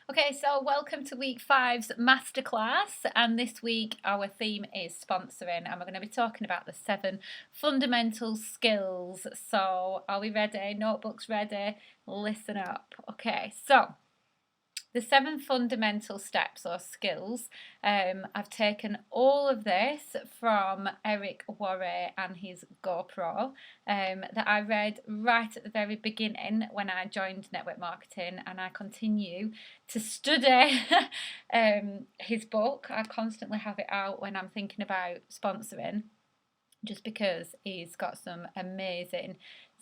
Okay, so welcome to week five's masterclass, and this week our theme is sponsoring, and we're going to be talking about the 7 fundamental skills. So, are we ready? Notebooks ready? Listen up. Okay, so the 7 fundamental steps or skills. I've taken all of this from Eric Worre and his GoPro that I read right at the very beginning when I joined network marketing, and I continue to study his book. I constantly have it out when I'm thinking about sponsoring, just because he's got some amazing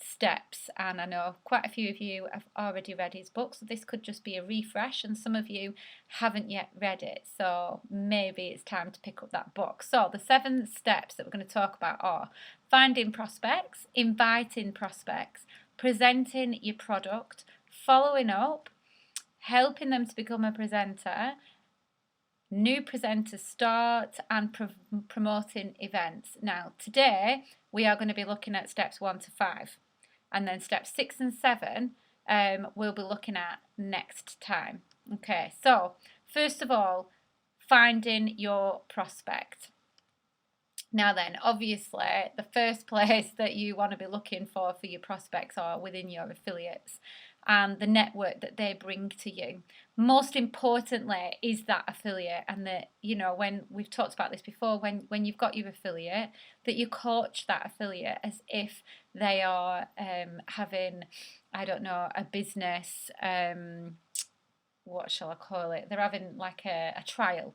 steps, and I know quite a few of you have already read his book, so this could just be a refresh, and some of you haven't yet read it, so maybe it's time to pick up that book. So the 7 steps that we're going to talk about are finding prospects, inviting prospects, presenting your product, following up, helping them to become a presenter, new presenters start, and promoting events. Now, today we are going to be looking at steps 1 to 5, and then steps 6 and 7 we'll be looking at next time. Okay, so first of all, finding your prospect. Now then, obviously, the first place that you want to be looking for your prospects are within your affiliates and the network that they bring to you. Most importantly is that affiliate, and that, when we've talked about this before, when you've got your affiliate, that you coach that affiliate as if they are having, I don't know, a business, what shall I call it? They're having like a trial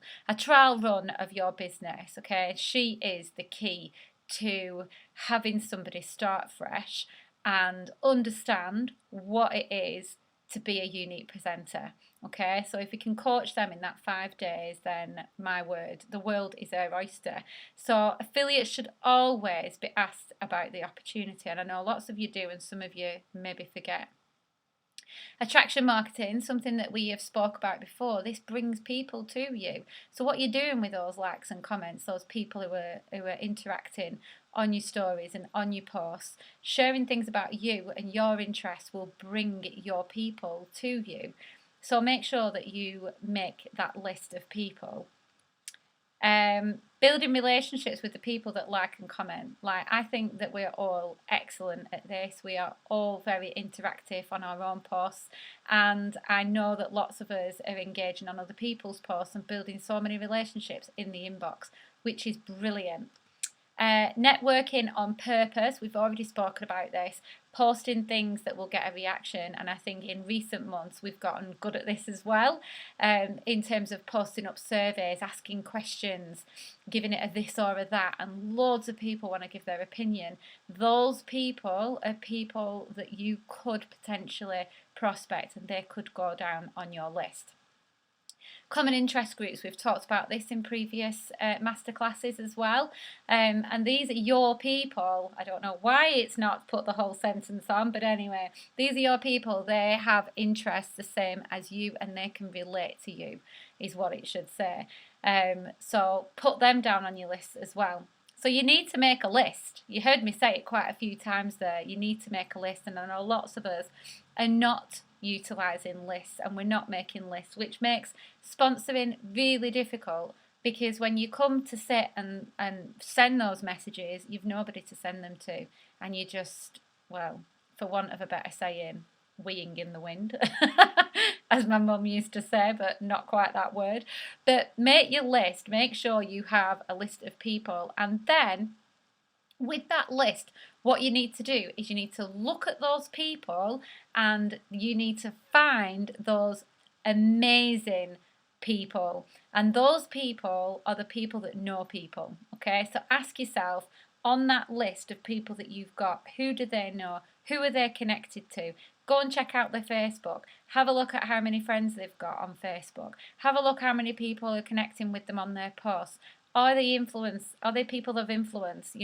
run of your business. Okay, she is the key to having somebody start fresh and understand what it is to be a unique presenter. Okay, so if you can coach them in that 5 days, then my word, the world is their oyster. So affiliates should always be asked about the opportunity, and I know lots of you do, and some of you maybe forget. Attraction marketing, something that we have spoke about before, this brings people to you. So what you're doing with those likes and comments, those people who are interacting on your stories and on your posts, sharing things about you and your interests will bring your people to you. So make sure that you make that list of people. Building relationships with the people that like and comment. I think that we're all excellent at this. We are all very interactive on our own posts, and I know that lots of us are engaging on other people's posts and building so many relationships in the inbox, which is brilliant. Networking on purpose, we've already spoken about this, posting things that will get a reaction, and I think in recent months we've gotten good at this as well, in terms of posting up surveys, asking questions, giving it a this or a that, and loads of people want to give their opinion. Those people are people that you could potentially prospect, and they could go down on your list. Common interest groups, we've talked about this in previous masterclasses as well, and these are your people. I don't know why it's not put the whole sentence on, but anyway, these are your people. They have interests the same as you, and they can relate to you, is what it should say. So put them down on your list as well. So you need to make a list. You heard me say it quite a few times there. You need to make a list, and I know lots of us are not utilising lists, and we're not making lists, which makes sponsoring really difficult, because when you come to sit and send those messages, you've nobody to send them to, and you just, well, for want of a better saying, weeing in the wind, as my mum used to say, but not quite that word. But make your list, make sure you have a list of people, and then with that list, what you need to do is you need to look at those people, and you need to find those amazing people. And those people are the people that know people. Okay, so ask yourself, on that list of people that you've got, who do they know? Who are they connected to? Go and check out their Facebook. Have a look at how many friends they've got on Facebook. Have a look how many people are connecting with them on their posts. Are they people of influence,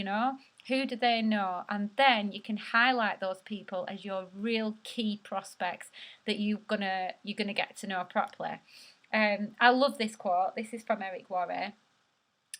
Who do they know? And then you can highlight those people as your real key prospects that you're gonna get to know properly. I love this quote. This is from Eric Worre.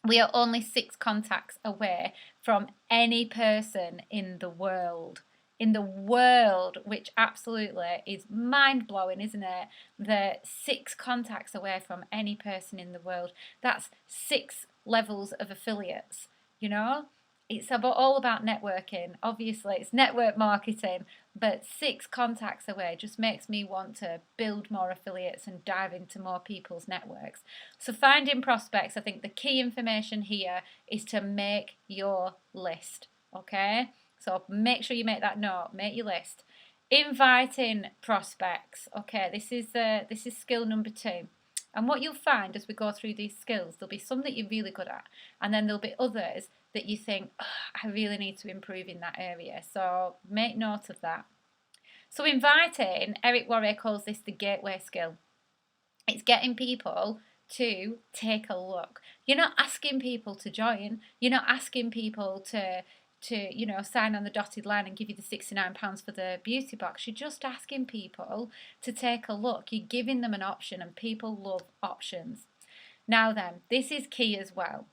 We are only 6 contacts away from any person in the world. in the world, which absolutely is mind-blowing, isn't it? They're 6 contacts away from any person in the world. That's 6 levels of affiliates, you know? It's all about networking. Obviously, it's network marketing, but 6 contacts away just makes me want to build more affiliates and dive into more people's networks. So finding prospects, I think the key information here is to make your list, okay? So make sure you make that note, make your list. Inviting prospects, okay, this is skill number 2. And what you'll find as we go through these skills, there'll be some that you're really good at, and then there'll be others that you think, oh, I really need to improve in that area. So make note of that. So inviting, Eric Worre calls this the gateway skill. It's getting people to take a look. You're not asking people to join. You're not asking people to sign on the dotted line and give you the £69 for the beauty box. You're just asking people to take a look. You're giving them an option, and people love options. Now then, this is key as well.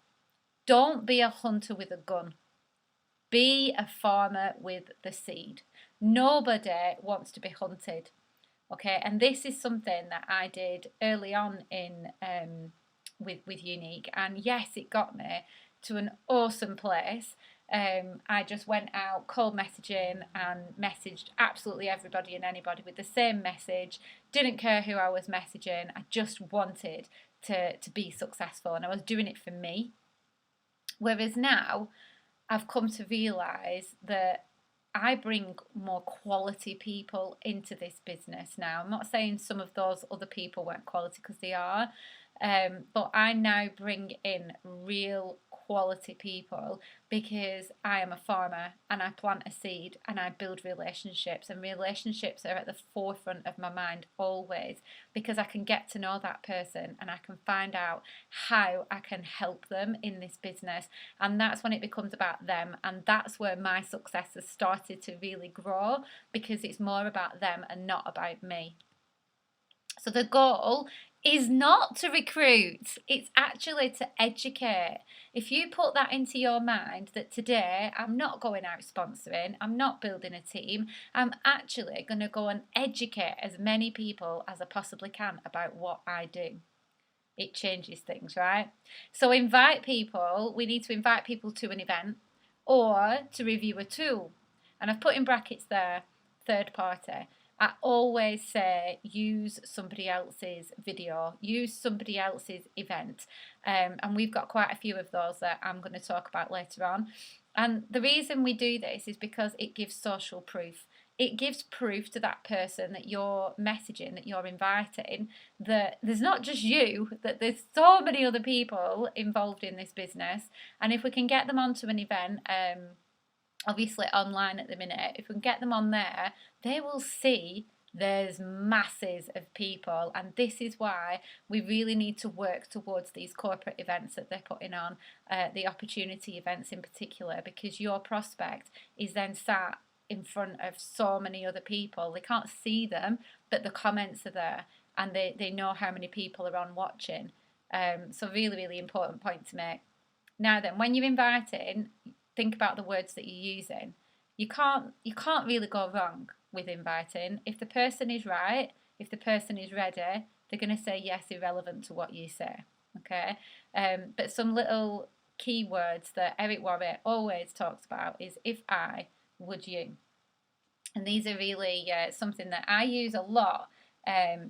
Don't be a hunter with a gun. Be a farmer with the seed. Nobody wants to be hunted. Okay, and this is something that I did early on in with Unique, and yes, it got me to an awesome place. I just went out cold messaging and messaged absolutely everybody and anybody with the same message. Didn't care who I was messaging. I just wanted to be successful, and I was doing it for me. Whereas now, I've come to realise that I bring more quality people into this business now. I'm not saying some of those other people weren't quality, because they are, but I now bring in real quality people because I am a farmer and I plant a seed and I build relationships, and relationships are at the forefront of my mind always, because I can get to know that person and I can find out how I can help them in this business, and that's when it becomes about them, and that's where my success has started to really grow, because it's more about them and not about me. So the goal is not to recruit, it's actually to educate. If you put that into your mind that today I'm not going out sponsoring, I'm not building a team, I'm actually going to go and educate as many people as I possibly can about what I do. It changes things, right? So invite people, we need to invite people to an event or to review a tool. And I've put in brackets there, third party. I always say use somebody else's video, use somebody else's event. And we've got quite a few of those that I'm going to talk about later on. And the reason we do this is because it gives social proof. It gives proof to that person that you're messaging, that you're inviting, that there's not just you, that there's so many other people involved in this business. And if we can get them onto an event, obviously online at the minute, if we can get them on there, they will see there's masses of people, and this is why we really need to work towards these corporate events that they're putting on, the opportunity events in particular, because your prospect is then sat in front of so many other people. They can't see them, but the comments are there, and they know how many people are on watching. So really, really important point to make. Now then, when you're inviting, think about the words that you're using. You can't really go wrong with inviting. If the person is right, if the person is ready, they're going to say yes, irrelevant to what you say. Okay, but some little key words that Eric Worre always talks about is if I, would you? And these are really something that I use a lot.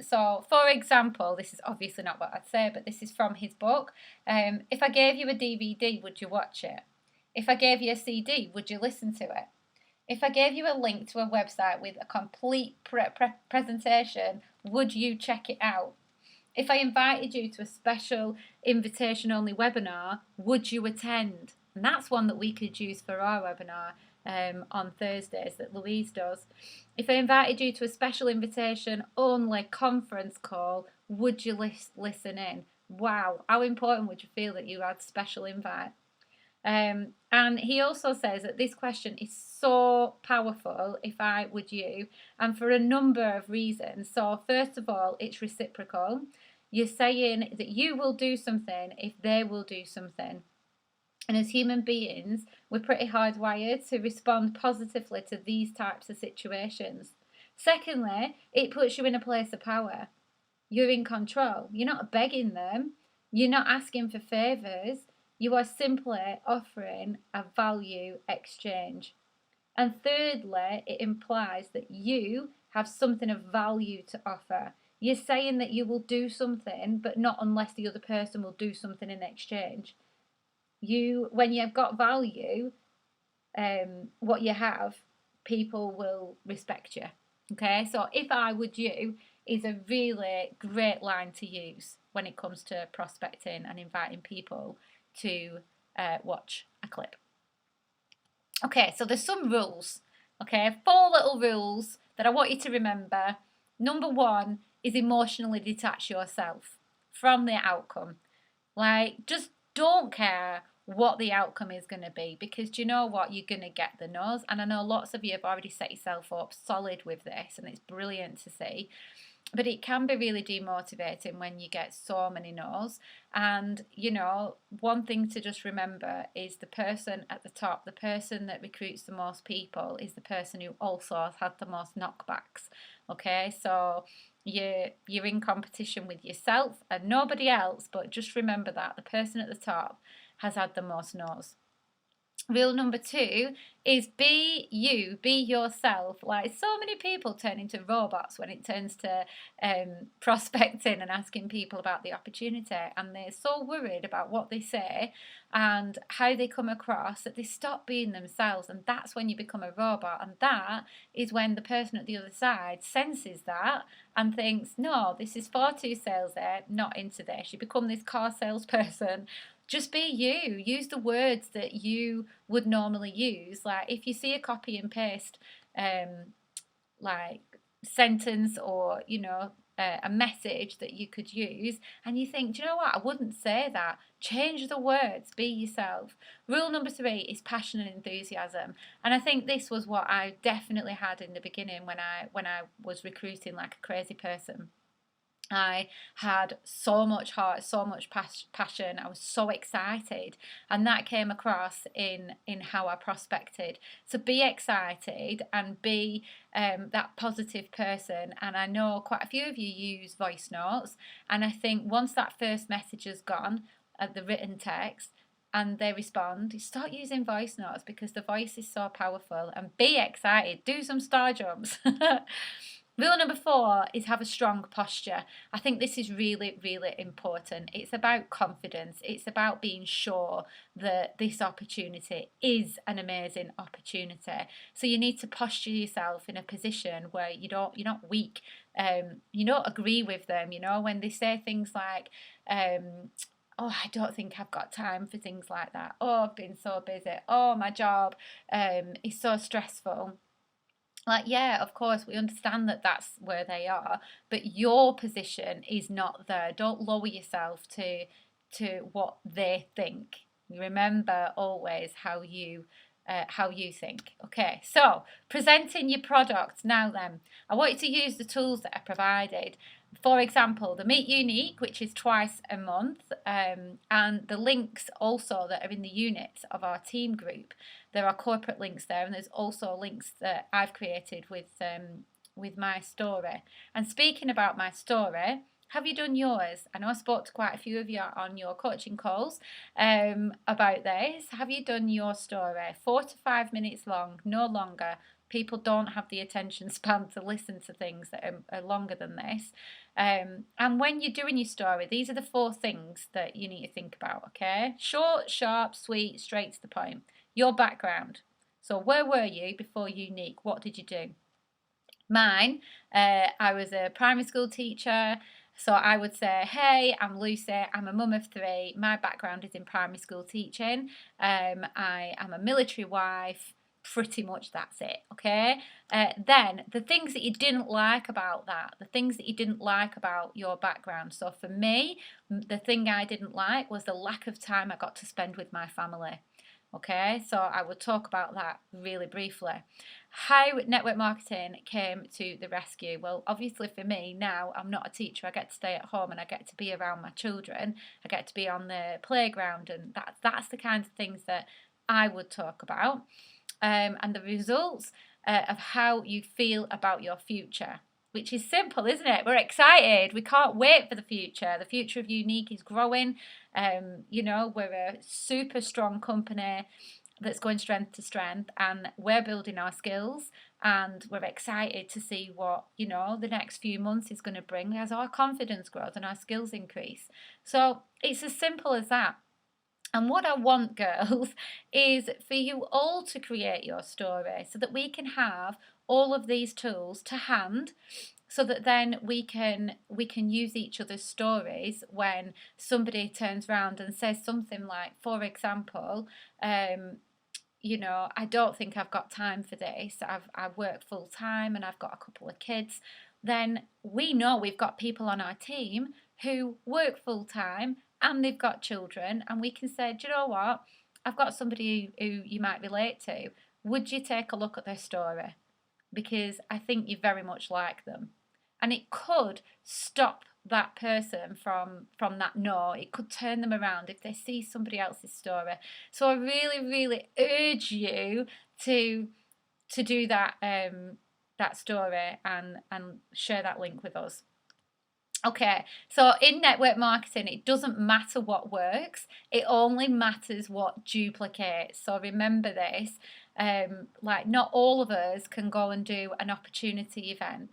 So, for example, this is obviously not what I'd say, but this is from his book. If I gave you a DVD, would you watch it? If I gave you a CD, would you listen to it? If I gave you a link to a website with a complete presentation, would you check it out? If I invited you to a special invitation-only webinar, would you attend? And that's one that we could use for our webinar on Thursdays that Louise does. If I invited you to a special invitation-only conference call, would you listen in? Wow, how important would you feel that you had special invite? And he also says that this question is so powerful, if I, would you, and for a number of reasons. So first of all, it's reciprocal. You're saying that you will do something if they will do something. And as human beings, we're pretty hardwired to respond positively to these types of situations. Secondly, it puts you in a place of power. You're in control. You're not begging them. You're not asking for favours. You are simply offering a value exchange. And thirdly, it implies that you have something of value to offer. You're saying that you will do something, but not unless the other person will do something in exchange. When you've got value, what you have, people will respect you. Okay, so if I would you is a really great line to use when it comes to prospecting and inviting people to watch a clip. Okay, so there's some rules. Okay, 4 little rules that I want you to remember. Number 1 is emotionally detach yourself from the outcome. Like, just don't care what the outcome is going to be, because do you know what? You're going to get the no's. And I know lots of you have already set yourself up solid with this, and it's brilliant to see. But it can be really demotivating when you get so many no's. And, one thing to just remember is the person at the top, the person that recruits the most people, is the person who also has had the most knockbacks. Okay, so you're in competition with yourself and nobody else, but just remember that the person at the top has had the most no's. Rule number 2 is be you, be yourself. Like, so many people turn into robots when it turns to prospecting and asking people about the opportunity, and they're so worried about what they say and how they come across that they stop being themselves, and that's when you become a robot. And that is when the person at the other side senses that and thinks, no, this is far too salesy, not into this. You become this car salesperson. Just be you. Use the words that you would normally use. Like, if you see a copy and paste like sentence, or a message that you could use, and you think, do you know what, I wouldn't say that, change the words, be yourself. Rule number 3 is passion and enthusiasm, and I think this was what I definitely had in the beginning when I was recruiting like a crazy person. I had so much heart, so much passion. I was so excited, and that came across in how I prospected. So be excited and be that positive person. And I know quite a few of you use voice notes, and I think once that first message has gone, the written text, and they respond, you start using voice notes, because the voice is so powerful. And be excited. Do some star jumps. Rule number 4 is have a strong posture. I think this is really, really important. It's about confidence. It's about being sure that this opportunity is an amazing opportunity. So you need to posture yourself in a position where you're not weak. You don't agree with them. When they say things like, oh, I don't think I've got time for things like that. Oh, I've been so busy. Oh, my job is so stressful. Like, yeah, of course, we understand that that's where they are, but your position is not there. Don't lower yourself to what they think. Remember always how you think. Okay, so presenting your product now. Then I want you to use the tools that are provided. For example, the Meet Unique, which is twice a month, and the links also that are in the units of our team group. There are corporate links there, and there's also links that I've created with my story. And speaking about my story, have you done yours? I know I spoke to quite a few of you on your coaching calls about this. Have you done your story? 4 to 5 minutes long, no longer. People don't have the attention span to listen to things that are longer than this. And when you're doing your story, these are the 4 things that you need to think about, okay? Short, sharp, sweet, straight to the point. Your background. So where were you before Unique? What did you do? Mine, I was a primary school teacher. So I would say, hey, I'm Lucy, I'm a mum of 3, my background is in primary school teaching, I am a military wife, pretty much that's it, okay? Then the things that you didn't like about that, the things that you didn't like about your background. So for me, the thing I didn't like was the lack of time I got to spend with my family. Okay, so I will talk about that really briefly. How network marketing came to the rescue. Well, obviously for me now, I'm not a teacher. I get to stay at home and I get to be around my children. I get to be on the playground, and that's the kind of things that I would talk about. And the results of how you feel about your future, which is simple, isn't it? We're excited. We can't wait for the future. The future of Unique is growing. We're a super strong company that's going strength to strength, and we're building our skills, and we're excited to see what the next few months is going to bring as our confidence grows and our skills increase. So it's as simple as that. And what I want, girls, is for you all to create your story so that we can have all of these tools to hand, so that then we can use each other's stories when somebody turns around and says something like, for example, I don't think I've got time for this. I work full time and I've got a couple of kids. Then we know we've got people on our team who work full time and they've got children, and we can say, do you know what? I've got somebody who you might relate to. Would you take a look at their story? Because I think you very much like them. And it could stop that person from that no. It could turn them around if they see somebody else's story. So I really, really urge you to do that that story and share that link with us. Okay, so in network marketing, it doesn't matter what works, it only matters what duplicates. So remember this, like not all of us can go and do an opportunity event.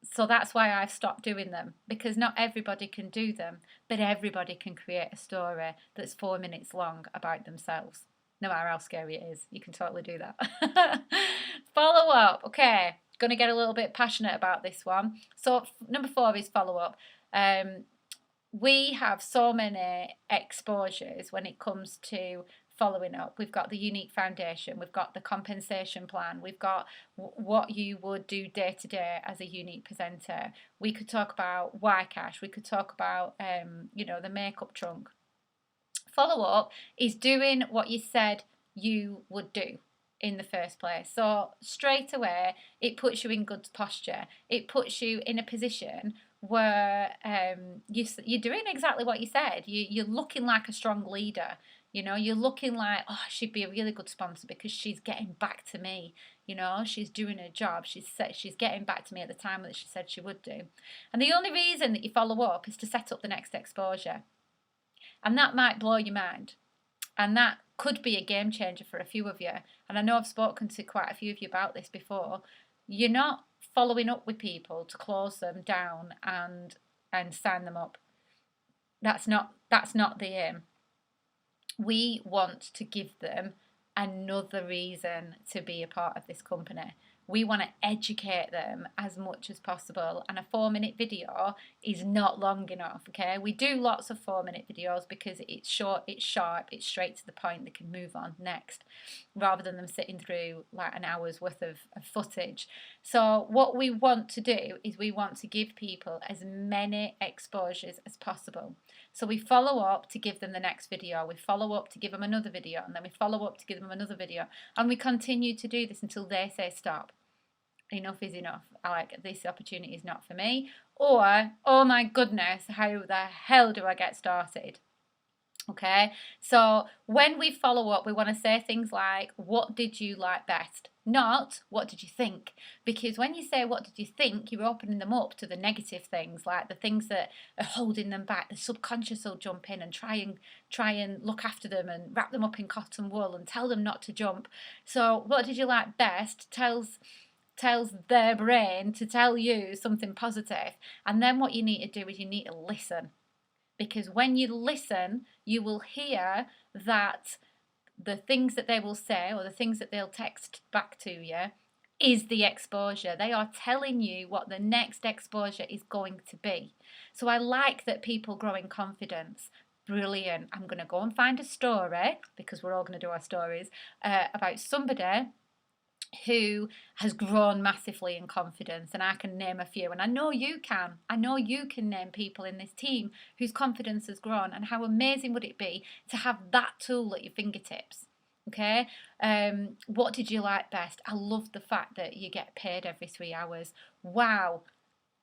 So that's why I've stopped doing them, because not everybody can do them, but everybody can create a story that's 4 minutes long about themselves. No matter how scary it is, you can totally do that. Follow up. Okay, going to get a little bit passionate about this one. So number 4 is follow up. We have so many exposures when it comes to following up. We've got the Unique Foundation, we've got the compensation plan, we've got what you would do day to day as a Unique presenter. We could talk about Cash, we could talk about the makeup trunk. Follow up is doing what you said you would do in the first place. So straight away, it puts you in good posture. It puts you in a position where you're doing exactly what you said. You're looking like a strong leader. You're looking like, oh, she'd be a really good sponsor because she's getting back to me. She's doing her job. She's getting back to me at the time that she said she would do. And the only reason that you follow up is to set up the next exposure. And that might blow your mind. And that could be a game changer for a few of you. And I know I've spoken to quite a few of you about this before. You're not following up with people to close them down and sign them up. That's not the aim. We want to give them another reason to be a part of this company. We want to educate them as much as possible, and a 4-minute video is not long enough, okay? We do lots of 4-minute videos because it's short, it's sharp, it's straight to the point, they can move on next, rather than them sitting through like an hour's worth of footage. So what we want to do is we want to give people as many exposures as possible. So we follow up to give them the next video, we follow up to give them another video, and then we follow up to give them another video, and we continue to do this until they say stop. Enough is enough. This opportunity is not for me. Or, oh my goodness, how the hell do I get started? Okay, so when we follow up, we want to say things like, what did you like best? Not, what did you think? Because when you say, what did you think, you're opening them up to the negative things, like the things that are holding them back. The subconscious will jump in and try and look after them and wrap them up in cotton wool and tell them not to jump. So what did you like best tells their brain to tell you something positive. And then what you need to do is you need to listen. Because when you listen, you will hear that the things that they will say or the things that they'll text back to you is the exposure. They are telling you what the next exposure is going to be. So I like that people grow in confidence. Brilliant. I'm going to go and find a story, because we're all going to do our stories, about somebody who has grown massively in confidence, and I can name a few, and I know you can name people in this team whose confidence has grown. And how amazing would it be to have that tool at your fingertips? Okay, what did you like best? I love the fact that you get paid every 3 hours. Wow,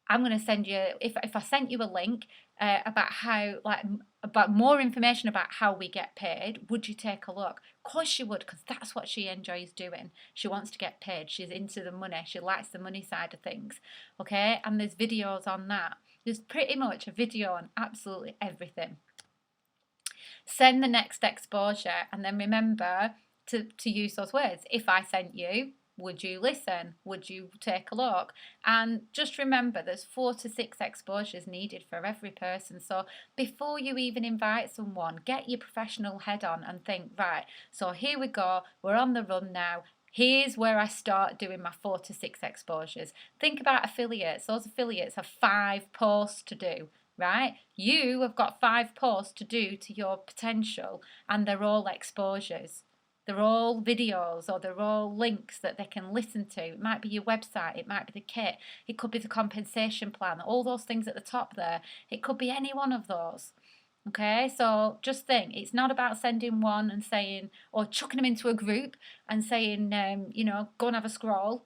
I'm going to send you, if I sent you a link about how, like, about more information about how we get paid, would you take a look? Of course you would, because that's what she enjoys doing. She wants to get paid. She's into the money. She likes the money side of things. Okay, and there's videos on that. There's pretty much a video on absolutely everything. Send the next exposure, and then remember to use those words. If I sent you, would you listen? Would you take a look? And just remember, there's 4 to 6 exposures needed for every person. So before you even invite someone, get your professional head on and think, right, so here we go, we're on the run now. Here's where I start doing my 4 to 6 exposures. Think about affiliates. Those affiliates have 5 posts to do, right? You have got 5 posts to do to your potential, and they're all exposures. They're all videos, or they're all links that they can listen to. It might be your website, it might be the kit, it could be the compensation plan, all those things at the top there. It could be any one of those. Okay, so just think, it's not about sending one and saying, or chucking them into a group and saying, go and have a scroll.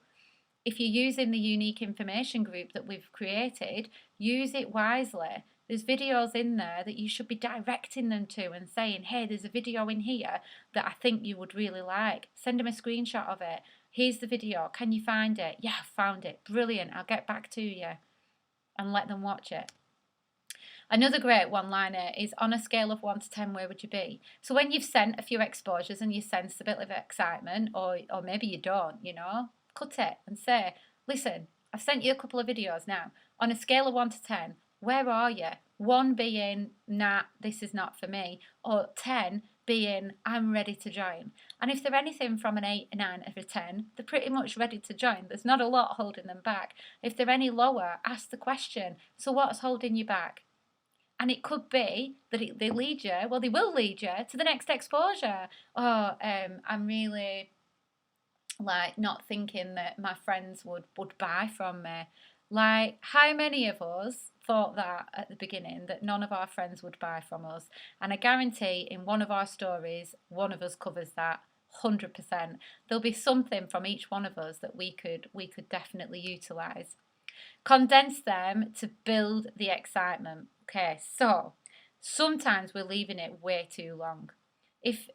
If you're using the unique information group that we've created, use it wisely. There's videos in there that you should be directing them to and saying, hey, there's a video in here that I think you would really like. Send them a screenshot of it. Here's the video. Can you find it? Yeah, I found it. Brilliant. I'll get back to you. And let them watch it. Another great one-liner is, on a scale of 1 to 10, where would you be? So when you've sent a few exposures and you sense a bit of excitement, or maybe you don't, cut it and say, listen, I've sent you a couple of videos now. On a scale of 1 to 10, where are you? 1 being, nah, this is not for me, or 10 being, I'm ready to join. And if they're anything from an 8, 9, or a 10, they're pretty much ready to join. There's not a lot holding them back. If they're any lower, ask the question, so what's holding you back? And it could be that they lead you, well, they will lead you to the next exposure. Oh, I'm really like not thinking that my friends would buy from me. Like, how many of us thought that at the beginning, that none of our friends would buy from us? And I guarantee in one of our stories, one of us covers that 100%. There'll be something from each one of us that we could definitely utilize. Condense them to build the excitement. Okay, so sometimes we're leaving it way too long. If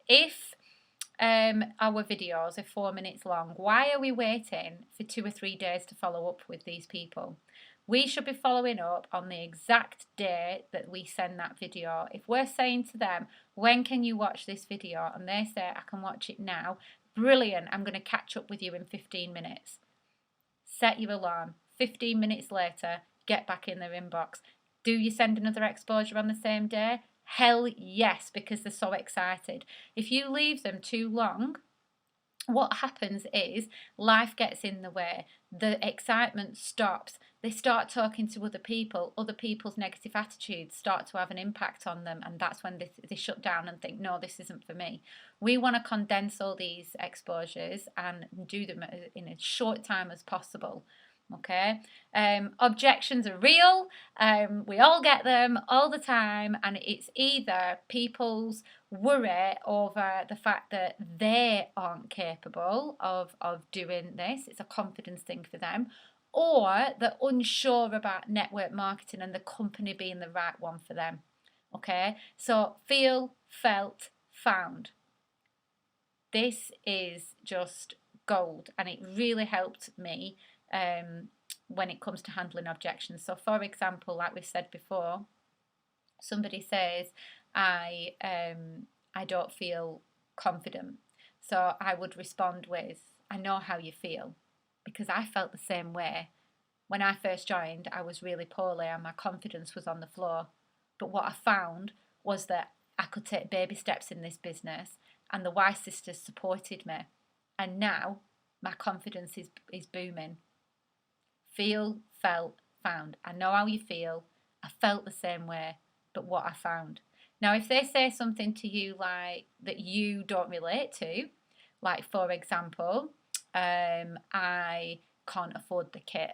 our videos are 4 minutes long, why are we waiting for 2 or 3 days to follow up with these people? We should be following up on the exact day that we send that video. If we're saying to them, when can you watch this video? And they say, I can watch it now. Brilliant, I'm going to catch up with you in 15 minutes. Set your alarm. 15 minutes later, get back in their inbox. Do you send another exposure on the same day? Hell yes, because they're so excited. If you leave them too long, what happens is life gets in the way. The excitement stops. They start talking to other people. Other people's negative attitudes start to have an impact on them, and that's when they shut down and think, no, this isn't for me. We want to condense all these exposures and do them in as short time as possible. Okay, objections are real. We all get them all the time, and it's either people's worry over the fact that they aren't capable of doing this. It's a confidence thing for them, or they're unsure about network marketing and the company being the right one for them. Okay, so feel, felt, found. This is just gold, and it really helped me when it comes to handling objections. So for example, like we've said before, somebody says, I don't feel confident. So I would respond with, I know how you feel, because I felt the same way. When I first joined, I was really poorly and my confidence was on the floor. But what I found was that I could take baby steps in this business, and the Y sisters supported me. And now my confidence is booming. Feel, felt, found. I know how you feel. I felt the same way, but what I found. Now, if they say something to you like that you don't relate to, like for example, I can't afford the kit.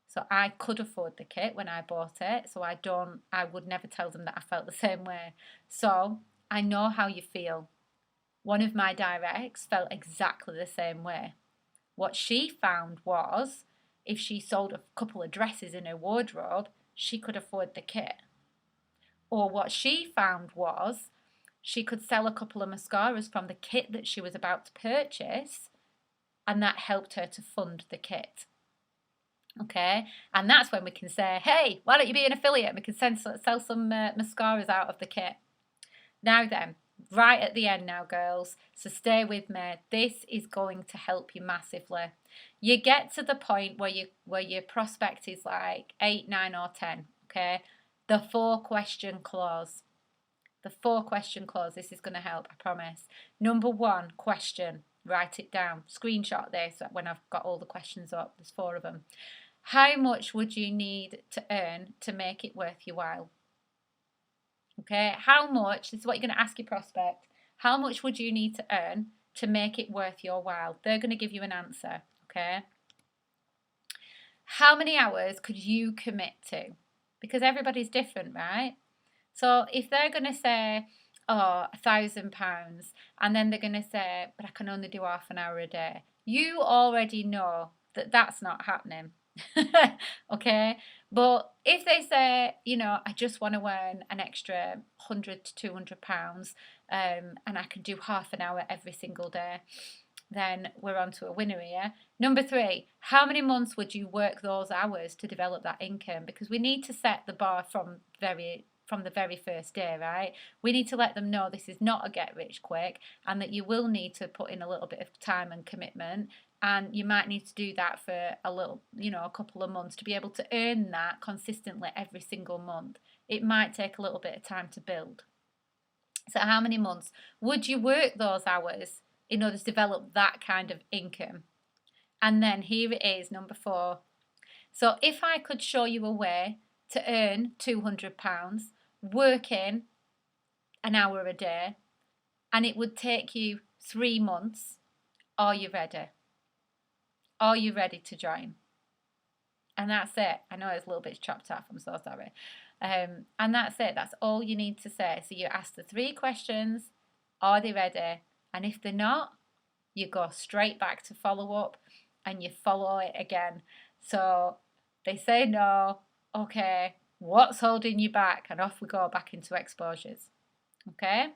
So I could afford the kit when I bought it. So I would never tell them that I felt the same way. So I know how you feel. One of my directs felt exactly the same way. What she found was if she sold a couple of dresses in her wardrobe, she could afford the kit. Or what she found was she could sell a couple of mascaras from the kit that she was about to purchase, and that helped her to fund the kit. Okay, and that's when we can say, hey, why don't you be an affiliate? We can sell some mascaras out of the kit. Now then, right at the end now, girls, so stay with me. This is going to help you massively. You get to the point where your prospect is like 8, 9, or 10, okay? The 4-question clause. The 4-question clause, this is going to help, I promise. Number 1, question. Write it down. Screenshot this when I've got all the questions up. There's 4 of them. How much would you need to earn to make it worth your while? Okay, how much, this is what you're going to ask your prospect, how much would you need to earn to make it worth your while? They're going to give you an answer, okay? How many hours could you commit to? Because everybody's different, right? So if they're going to say, oh, £1,000, and then they're going to say, but I can only do half an hour a day, you already know that that's not happening. Okay, but if they say, you know, I just want to earn an extra £100 to £200, and I can do half an hour every single day, then we're on to a winner here. Number 3, how many months would you work those hours to develop that income? Because we need to set the bar from the very first day, right? We need to let them know this is not a get rich quick, and that you will need to put in a little bit of time and commitment, and you might need to do that for a little, you know, a couple of months to be able to earn that consistently every single month. It might take a little bit of time to build. So how many months would you work those hours in order to develop that kind of income? And then here it is, number 4. So if I could show you a way to earn £200 working an hour a day, and it would take you 3 months, are you ready? Are you ready to join? And that's it. I know it's a little bit chopped off. I'm so sorry. And that's it. That's all you need to say. So you ask the 3 questions. Are they ready? And if they're not, you go straight back to follow up and you follow it again. So they say no. Okay, what's holding you back? And off we go back into exposures. Okay?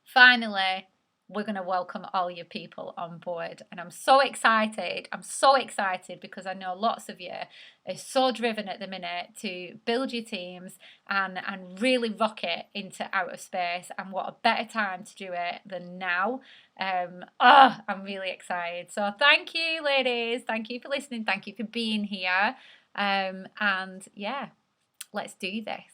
Finally, we're going to welcome all your people on board, and I'm so excited. I'm so excited because I know lots of you are so driven at the minute to build your teams and really rock it into outer space, and what a better time to do it than now. I'm really excited. So thank you, ladies. Thank you for listening. Thank you for being here. And yeah, let's do this.